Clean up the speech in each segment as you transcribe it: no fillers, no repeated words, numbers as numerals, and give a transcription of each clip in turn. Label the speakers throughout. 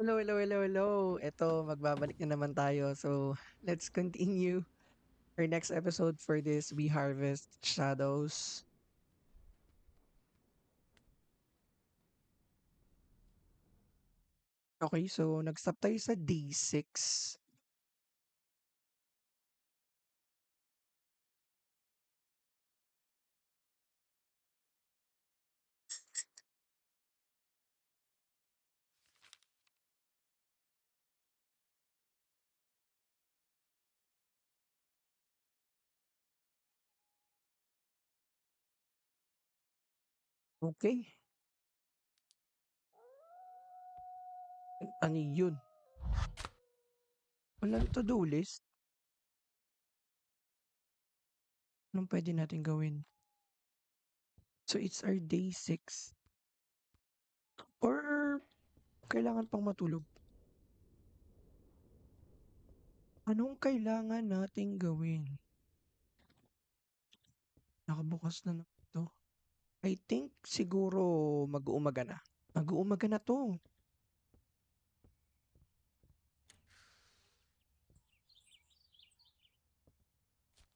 Speaker 1: Hello, hello, hello, hello. Eto, magbabalik na naman tayo. So, let's continue our next episode for this We Harvest Shadows. Okay, so nag-stop tayo sa day 6. Okay, ano yun? Walang to-do list? Anong pwede natin gawin? So, it's our day 6. Or, kailangan pang matulog? Anong kailangan nating gawin? Nakabukas na naman to. I think siguro mag-uumaga na. Mag-uumaga na to.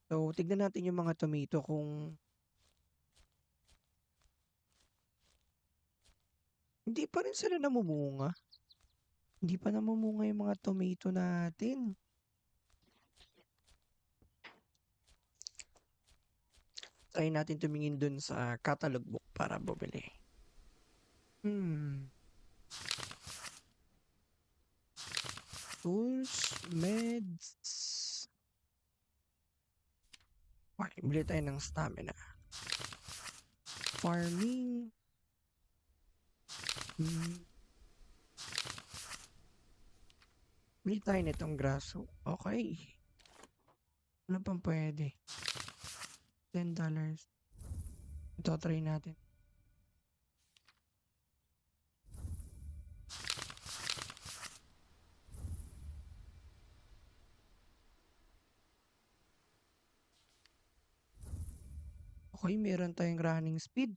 Speaker 1: So, tignan natin yung mga tomato kung hindi pa rin sila namumunga. Hindi pa namumunga yung mga tomato natin. Try natin tumingin dun sa catalog book para bumili. Tools, meds. Okay, bili tayo ng stamina. Farming. Bili tayo nitong graso. Okay. Ano pang pwede? $10. Ito, try natin. Okay, meron tayong running speed.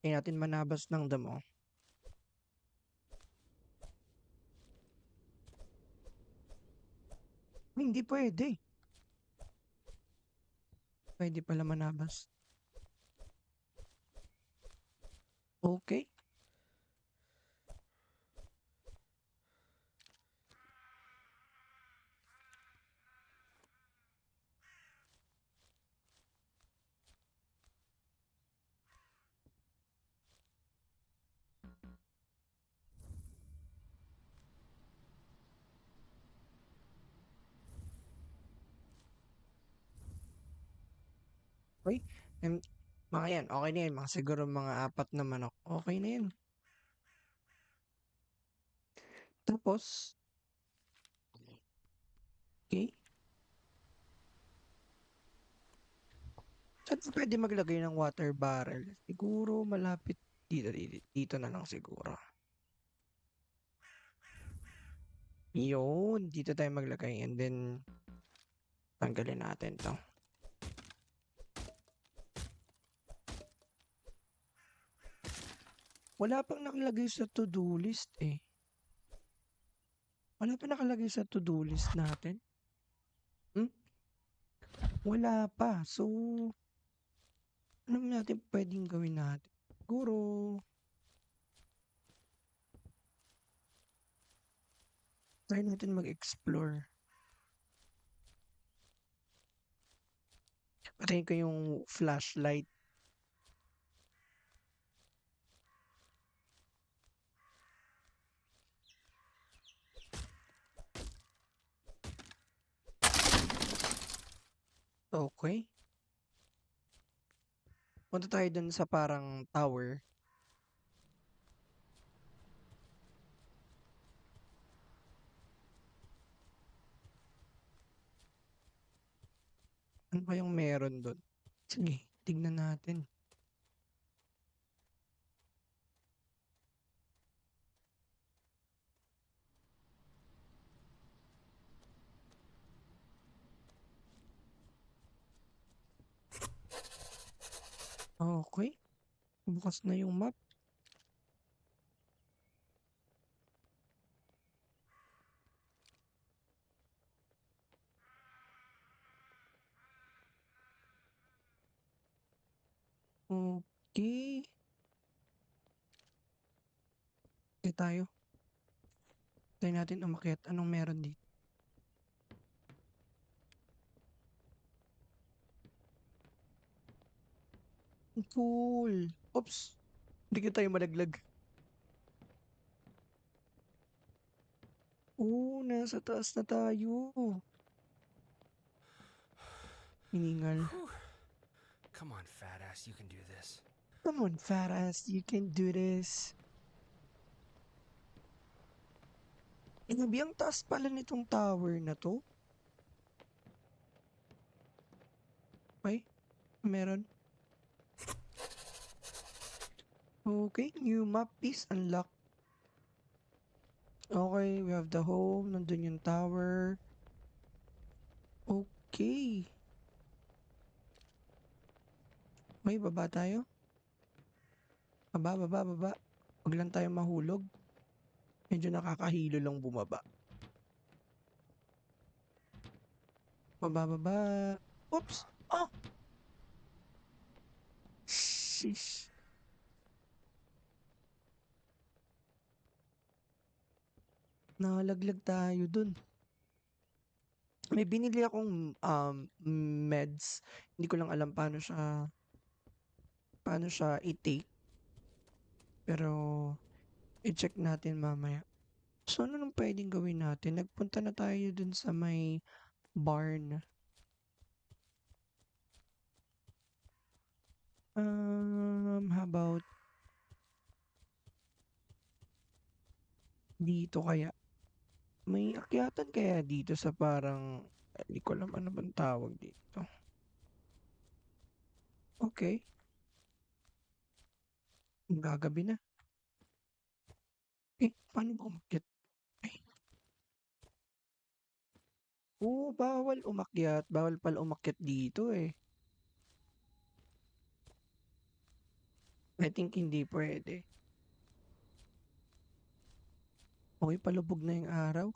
Speaker 1: Kaya natin manabas ng damo. Hindi pwede. Pwede pala manabas. Okay. Okay. Mga yan, okay na yan. Mga siguro mga 4 na manok. Okay na yan. Tapos, okay. Saan pwede maglagay ng water barrel? Siguro malapit dito na lang siguro. Yun, dito tayo maglagay and then tanggalin natin to. Wala pang nakalagay sa to-do list eh. Wala pa nakalagay sa to-do list natin. Wala pa. So, ano natin pwedeng gawin natin? Siguro, try natin mag-explore. Patayin ko yung flashlight. Okay. Punta tayo dun sa parang tower. Ano ba yung meron dun? Sige, tignan natin. Okay. Bukas na yung map. Okay. Okay tayo. Try natin umakyat. Anong meron dito? Cool. Oops. Hindi ka tayo malaglag. Oo, nasa taas na tayo. Hiningal.
Speaker 2: Whew. Come on, fat ass, you can do this.
Speaker 1: Come on, fat ass. You can do this. Inabi, ang taas pala nitong tower na to. Ay, meron. Okay, new map piece unlocked. Okay, we have the home. Nandun yung tower. Okay. May baba tayo. Baba. Huwag lang tayo mahulog. Medyo nakakahilo lang bumaba. Baba. Oops! Oh! Sheesh. Nalaglag tayo dun. May binili akong meds. Hindi ko lang alam paano siya i-take. Pero i-check natin mamaya. So ano nang pwedeng gawin natin? Nagpunta na tayo dun sa may barn. How about dito kaya? May akyatan kaya dito sa parang, hindi ko alam ano bang tawag dito. Okay, gagabi na. Paano ba umakyat? Ay, oo, bawal umakyat. Bawal pala umakyat dito eh. I think hindi pwede. Okay, palubog na yung araw.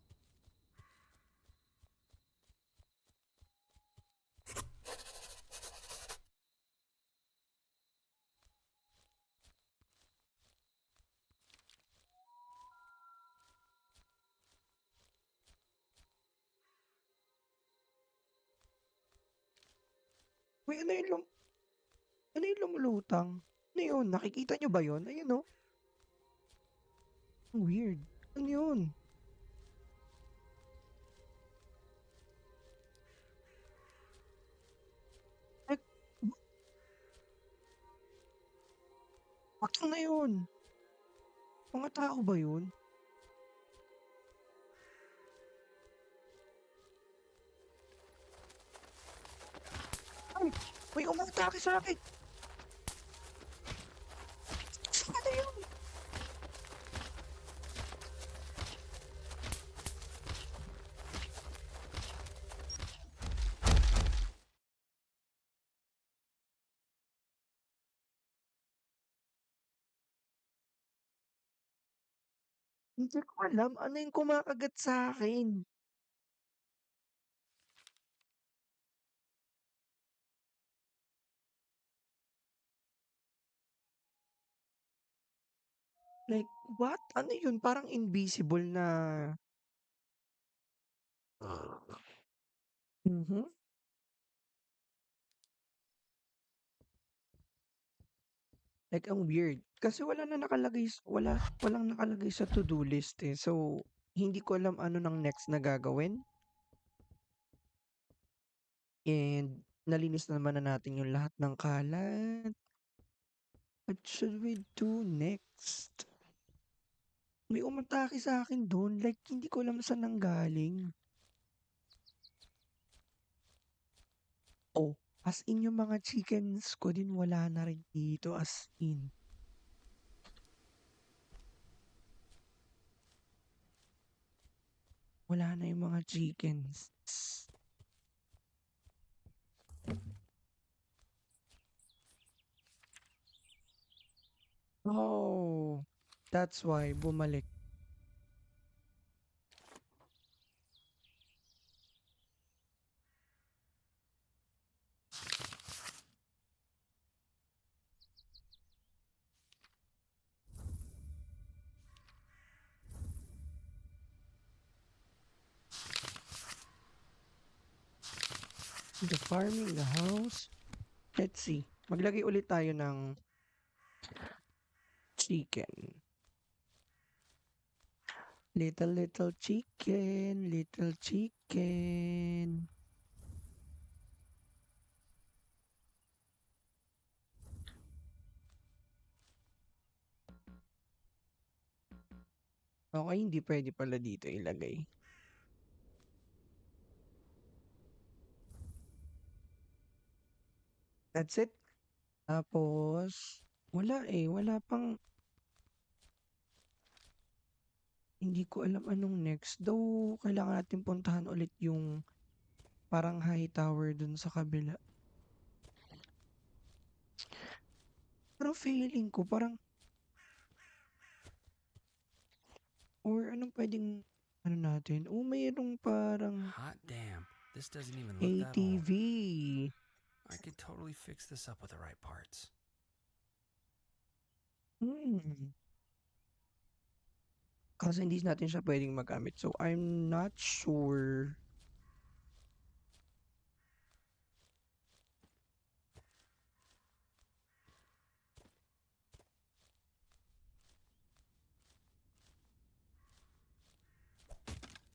Speaker 1: Uy, ano yung lumulutang? Ano yun? Nakikita nyo ba yun? Ayun oh. Ang weird. Ano yun? Like, bakit na yun? Mga tao ba yun? Ay, may umatake sa akin. Ano yun? Hindi ko alam. Ano yung kumakagat sa akin? Like, what? Ano yun? Parang invisible na... Mhm. Like, ang weird. Kasi wala na nakalagay, walang nakalagay sa to-do list eh. So, hindi ko alam ano nang next na gagawin. And, nalinis naman na natin yung lahat ng kalat. What should we do next? May umatake sa akin doon. Like, hindi ko alam saan nanggaling. Oh, as in yung mga chickens ko din wala na rin dito as in. Wala na yung mga chickens. Oh, that's why bumalik. The farming, the house. Let's see. Maglagay ulit tayo ng chicken. Little chicken, little chicken. Okay, hindi pwede pala dito ilagay. That's it. Tapos, wala eh. Wala pang, hindi ko alam anong next. Though, kailangan natin puntahan ulit yung parang high tower dun sa kabila. Pero feeling ko parang, or anong pwedeng, ano natin? Oh, mayroong parang
Speaker 2: Hot damn. This doesn't even look that old.
Speaker 1: ATV.
Speaker 2: I could totally fix this up with the right parts.
Speaker 1: Hmm. Kasi hindi natin siya pwedeng magamit. So, I'm not sure.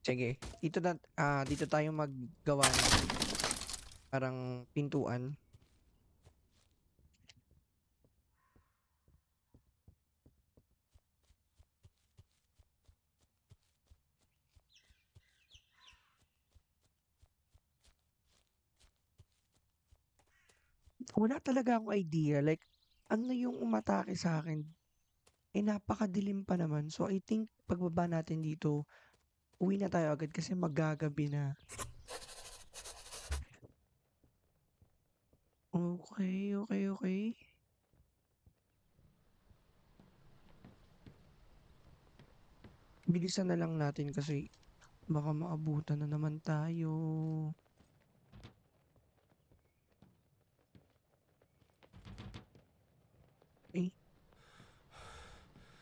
Speaker 1: Sige, dito tayo maggawa ng parang pintuan. Wala talaga akong idea. Like, ano yung umatake sa akin? Eh, napakadilim pa naman. So, I think pagbaba natin dito, uwi na tayo agad kasi magagabi na. Okay, okay, okay. Bilisan na lang natin kasi baka maabutan na naman tayo. Eh,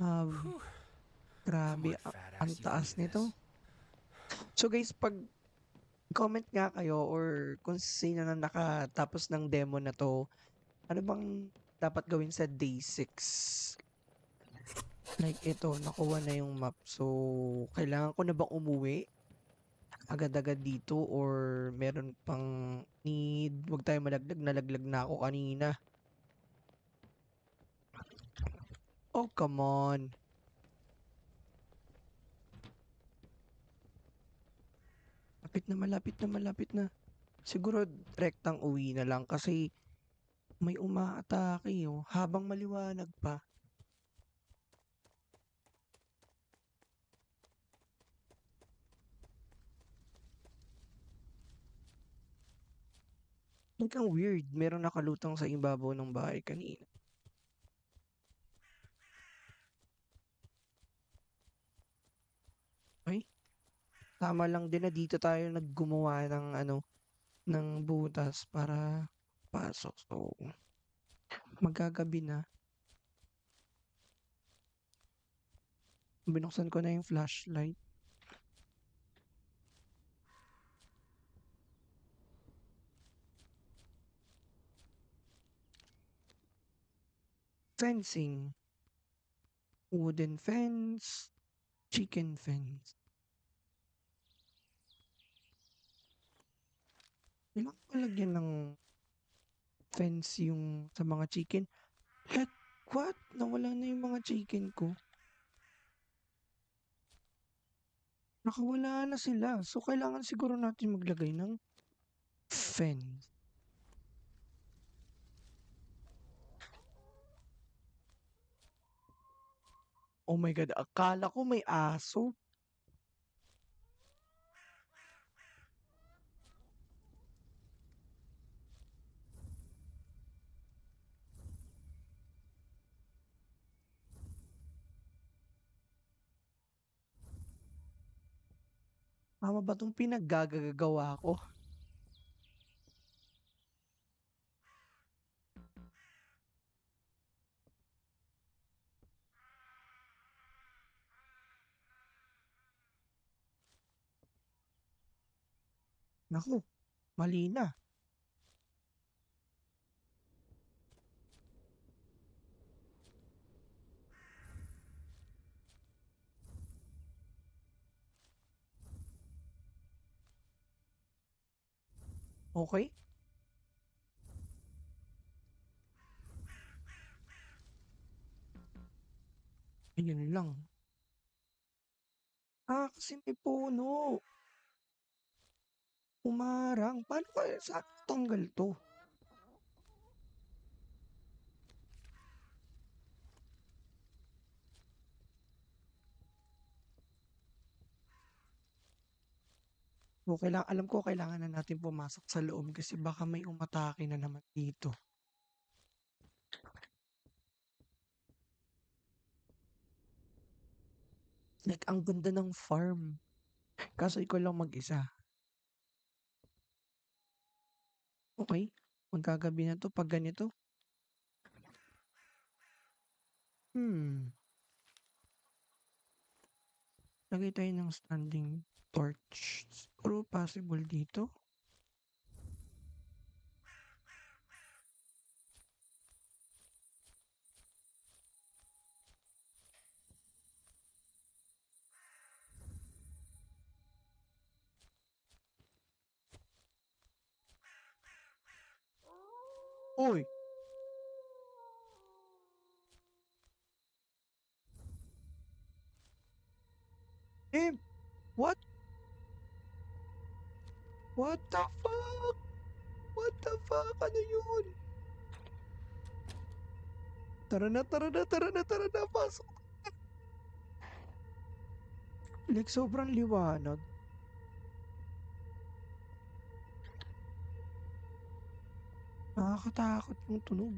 Speaker 2: Whew. Come
Speaker 1: grabe,
Speaker 2: on, fat
Speaker 1: ang
Speaker 2: ass, you can do
Speaker 1: taas nito.
Speaker 2: this.
Speaker 1: So guys, pag comment nga kayo or kung sino na nakatapos ng demo na to, ano bang dapat gawin sa day 6? Like ito, nakuha na yung map. So, kailangan ko na bang umuwi? Agad-agad dito or meron pang need? Huwag tayo malaglag. Nalaglag na ako kanina. Oh, come on. Malapit na. Siguro rektang uwi na lang kasi may umaatake oh. Habang maliwanag pa. Like ang weird. Merong nakalutang sa ibabaw ng bahay kanina. Ay, tama lang din na dito tayo naggumawa ng ano, ng butas para pasok. So, magagabi na. Binuksan ko na yung flashlight. Fencing. Wooden fence. Chicken fence. Kailangan ko lagyan ng fence yung sa mga chicken. What? Nawala na yung mga chicken ko. Nakawala na sila. So, kailangan siguro natin maglagay ng fence. Oh my God, akala ko may aso. Tama ba 'tong pinaggagagawa ko? Naku, mali na. Okey, ayun lang. Kasi may puno, humarang. Paano kaya saan natanggal 'to? Alam ko kailangan na natin pumasok sa loob kasi baka may umatake na naman dito. Like ang ganda ng farm, kaso ikaw lang mag-isa. Okey, magagabi na 'to 'pag ganito. Hmm, lagay tayo ng standing torch. Siguro possible dito? Uy, Im, what? What the fuck? What the fuck? Ano yun? Tara na, tara na, tara na, tara na, pasok. Like sobrang liwanag. Nakakatakot yung tunog.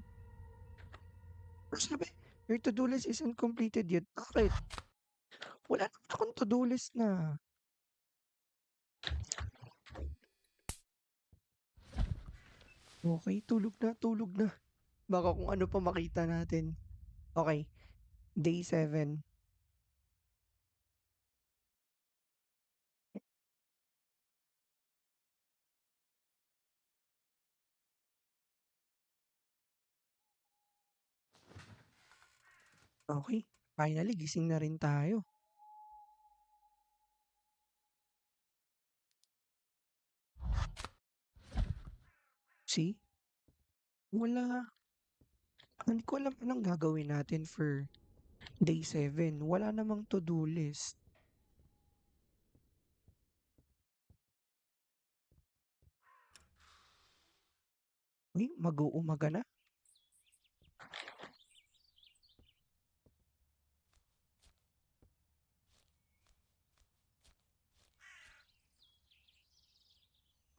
Speaker 1: Pero sabi, your to-do list isn't completed yet. Bakit? Wala naman akong to-do list na. Okey, tulog na, tulog na. Baka kung ano pa makita natin. Okey, day 7. Okey, finally gising na rin tayo. See, wala hindi ko alam anong gagawin natin for day 7. Wala namang to-do list. Uy, mag-uumaga na.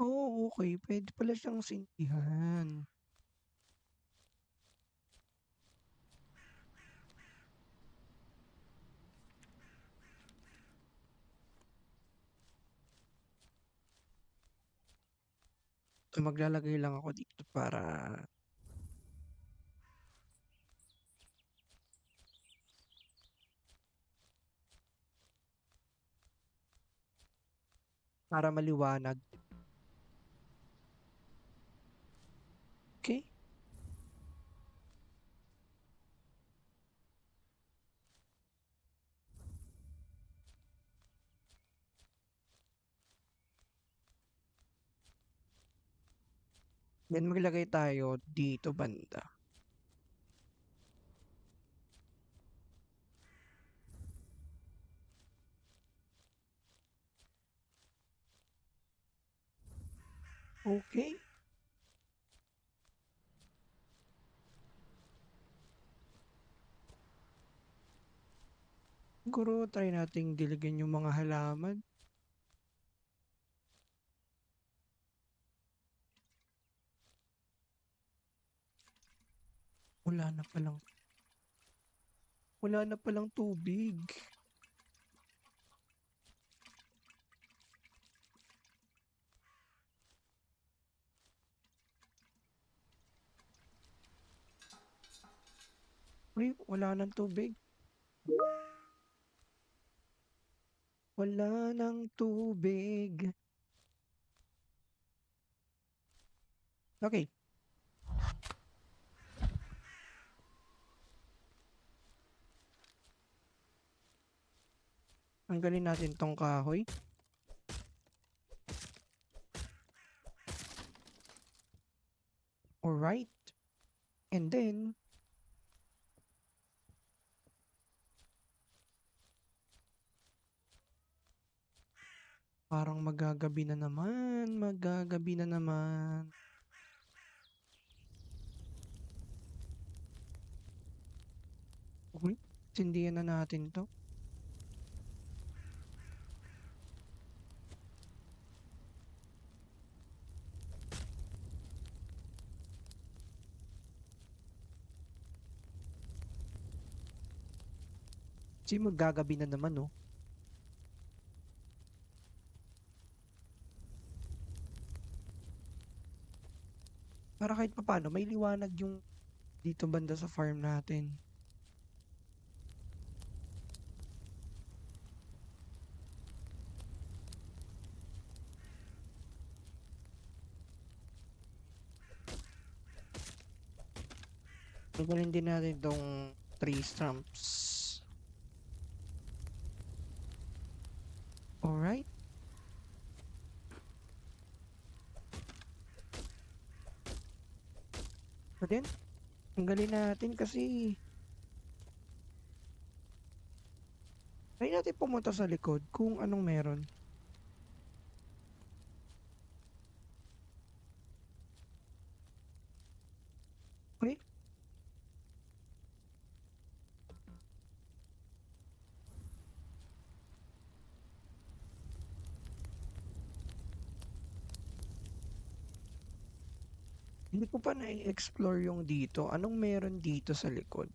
Speaker 1: Okey, puwede pala siyang sindihan. So, maglalagay lang ako dito para maliwanag. Okey, then maglagay tayo dito banda. Okey, siguro try nating diligan yung mga halaman. Wala na palang wala na palang tubig. Uy, wala ng tubig. Wala ng tubig. Okay. Tanggalin natin tong kahoy. Alright. And then, parang magagabi na naman. Magagabi na naman. Okay. Sindihan na natin to. Kasi magagabi na naman, oh. Para kahit papaano, may liwanag yung dito banda sa farm natin. Tanggalin din natin tong tree stumps. Alright. So then, tanggalin natin kasi try natin pumunta sa likod kung anong meron. Okay. Hindi ko pa na-explore yung dito. Anong meron dito sa likod?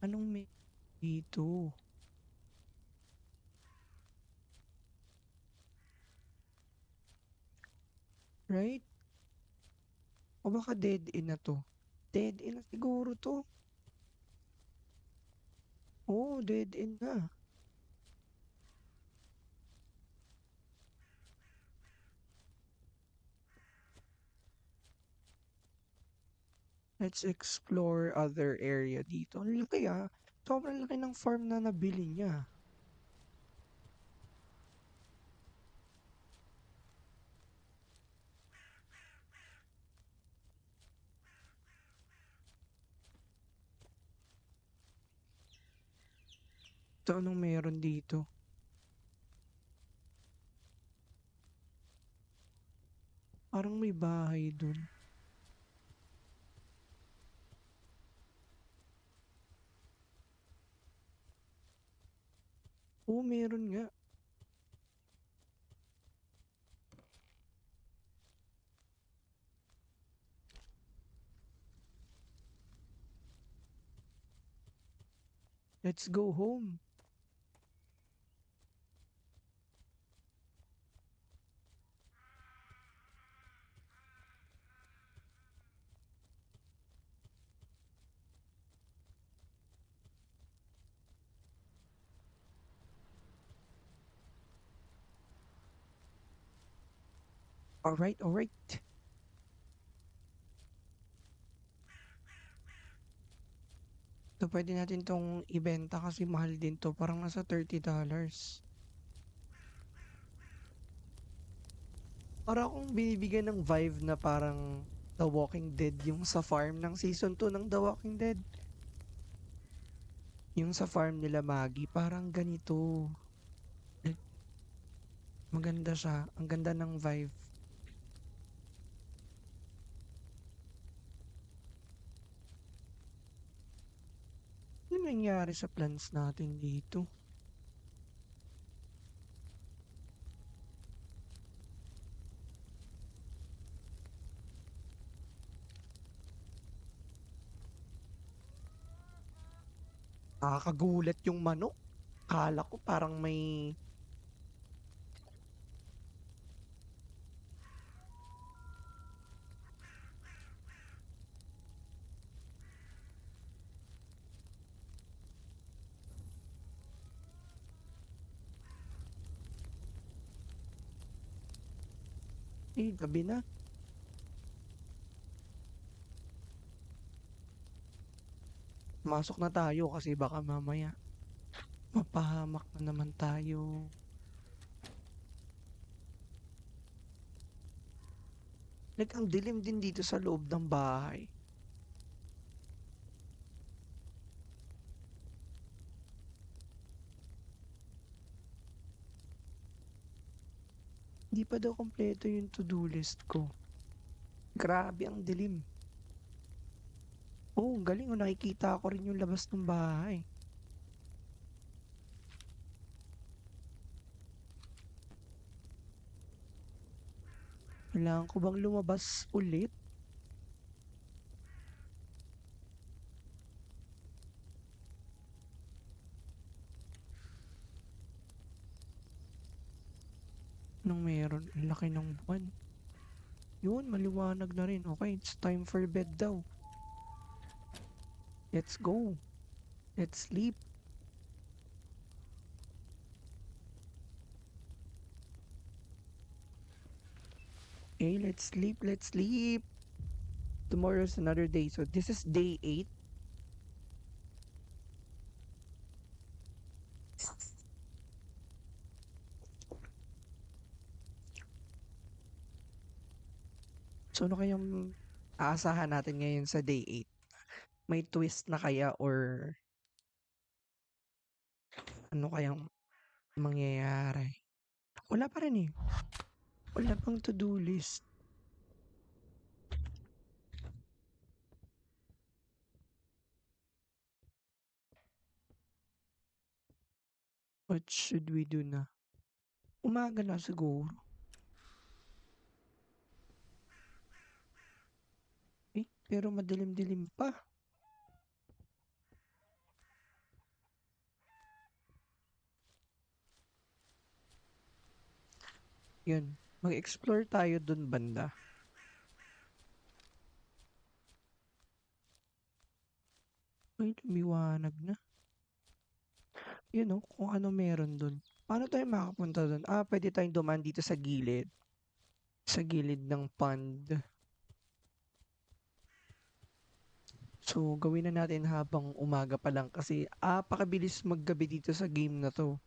Speaker 1: Anong meron dito? Right? O baka dead end na to? Dead end na siguro to. Oo, dead end na. Let's explore other area dito. Ang laki ah. Sobrang laki ng farm na nabili niya. Ito anong meron dito? Parang may bahay dun. Oo, meron nga. Let's go home. Alright, alright. So, pwede natin tong ibenta kasi mahal din to. Parang nasa $30. Para akong binibigyan ng vibe na parang The Walking Dead yung sa farm ng season 2 ng The Walking Dead. Yung sa farm nila Maggie, parang ganito. Eh, maganda siya. Ang ganda ng vibe. Ano nangyari sa plants natin dito? Nakakagulat yung manok. Kala ko parang may Gabi na. Masok na tayo kasi baka mamaya mapahamak na naman tayo. Like, ang dilim din dito sa loob ng bahay. Hindi pa daw kompleto yung to-do list ko. Grabe ang dilim. Oh, ang galing. Oh, nakikita ko rin yung labas ng bahay. Kailangan ko bang lumabas ulit? Anong meron? Ang laki ng buwan. Yun, maliwanag na rin. Okay, it's time for bed daw. Let's go. Let's sleep. Okay, let's sleep. Let's sleep. Tomorrow's another day. So this is day 8. So ano kayang aasahan natin ngayon sa day 8? May twist na kaya or ano kayang mangyayari? Wala pa rin eh. Wala pang to-do list. What should we do na? Umaga na siguro. Pero madilim-dilim pa. Yun. Mag-explore tayo dun banda. Ay, lumiwanag na. Yun kung ano meron dun. Paano tayo makapunta dun? Pwede tayong dumaan dito sa gilid. Sa gilid ng pond. So, gawin na natin habang umaga pa lang kasi pakabilis maggabi dito sa game na to.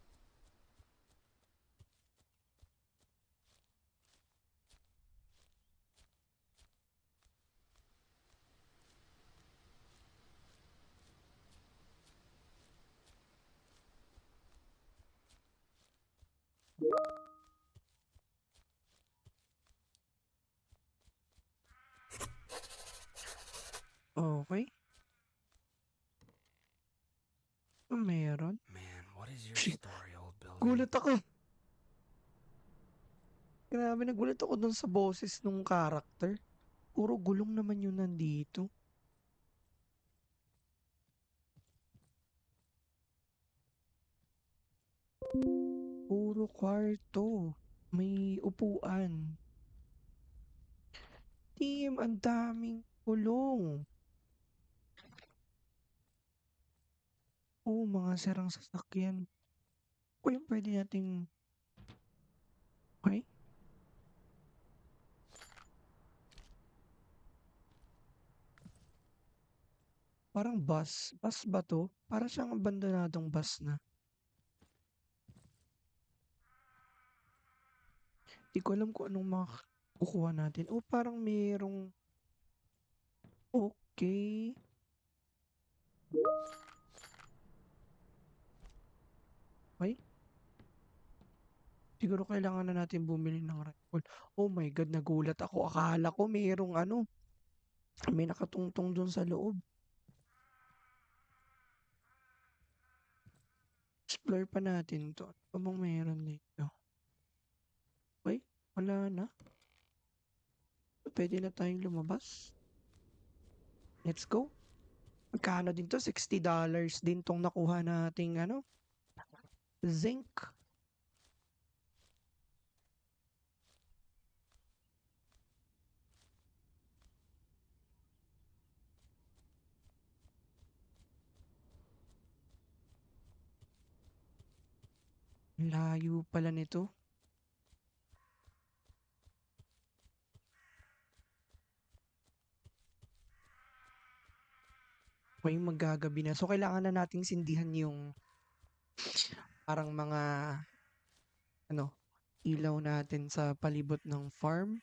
Speaker 1: Okay. Meron.
Speaker 2: Man, what is your
Speaker 1: Shit.
Speaker 2: story, old building?
Speaker 1: Gulat ako. Grabe, nagulat ako dun sa boses nung character. Puro gulong naman yun nandito. Puro kwarto. May upuan. Team, ang daming kulong. Mga sirang sasakyan. Yung pwede nating... Okay? Parang bus. Bus ba to? Para siyang abandonadong bus na. Di ko alam kung anong makukuha natin. Parang mayroong... Okay. Okay? Siguro kailangan na natin bumili ng rifle. Oh my God, nagulat ako. Akala ko mayroong may nakatungtong dun sa loob. Explore pa natin to. Ano bang meron dito? Okay, wala na. Pwede na tayong lumabas. Let's go. Magkano din to? $60 din tong nakuha nating zinc. Layo pala nito. Ngayong maggagabi na. So, kailangan na nating sindihan yung parang mga ano, ilaw natin sa palibot ng farm.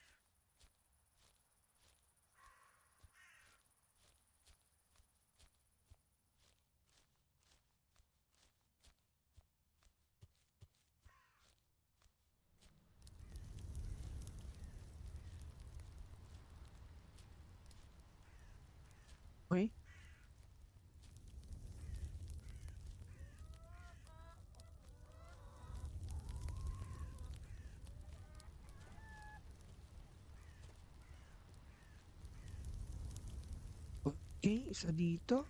Speaker 1: Okey. Okey, isa dito.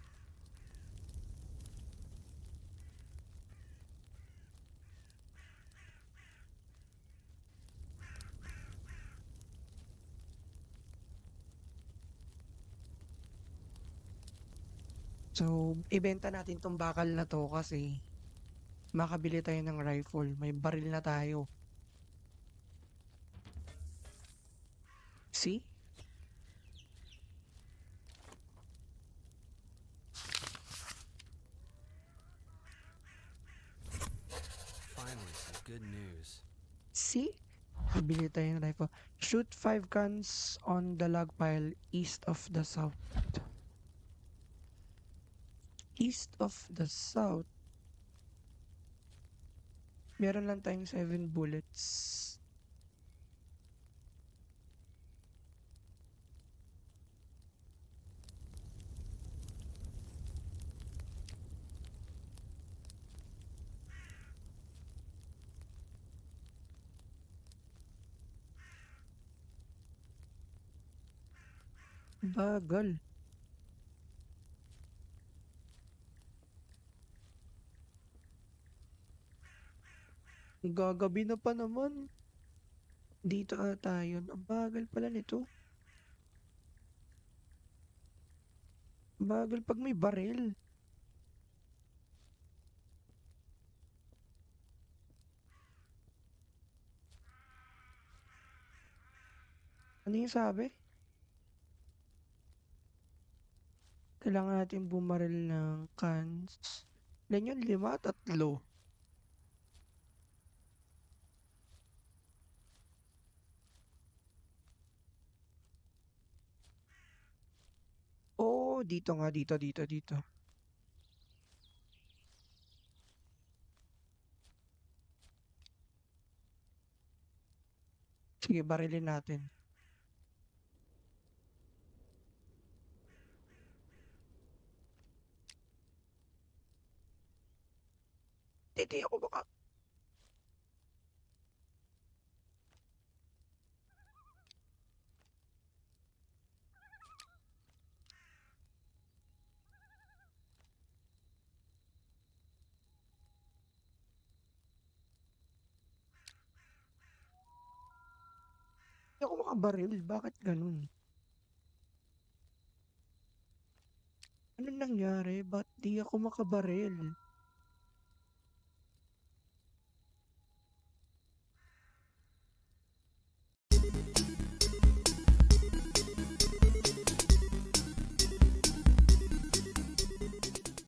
Speaker 1: So, ibenta natin 'tong bakal na 'to kasi makabili tayo ng rifle, may baril na tayo. See?
Speaker 2: Finally, some good news.
Speaker 1: See? Bibili tayo ng rifle. Shoot 5 cans on the log pile east of the south. East of the south? Meron lang tayong 7 bullets. Bagal. Gagabi na pa naman. Dito ata yun. Ang bagal pala nito. Bagal pag may baril. Ano yung sabi? Kailangan natin bumaril ng cans. Ilan yun? 5? 3. Oo, dito nga. Dito. Sige, barilin natin. Hindi ako makabaril. Bakit ganun? Anong nangyari? Ba't di ako makabaril?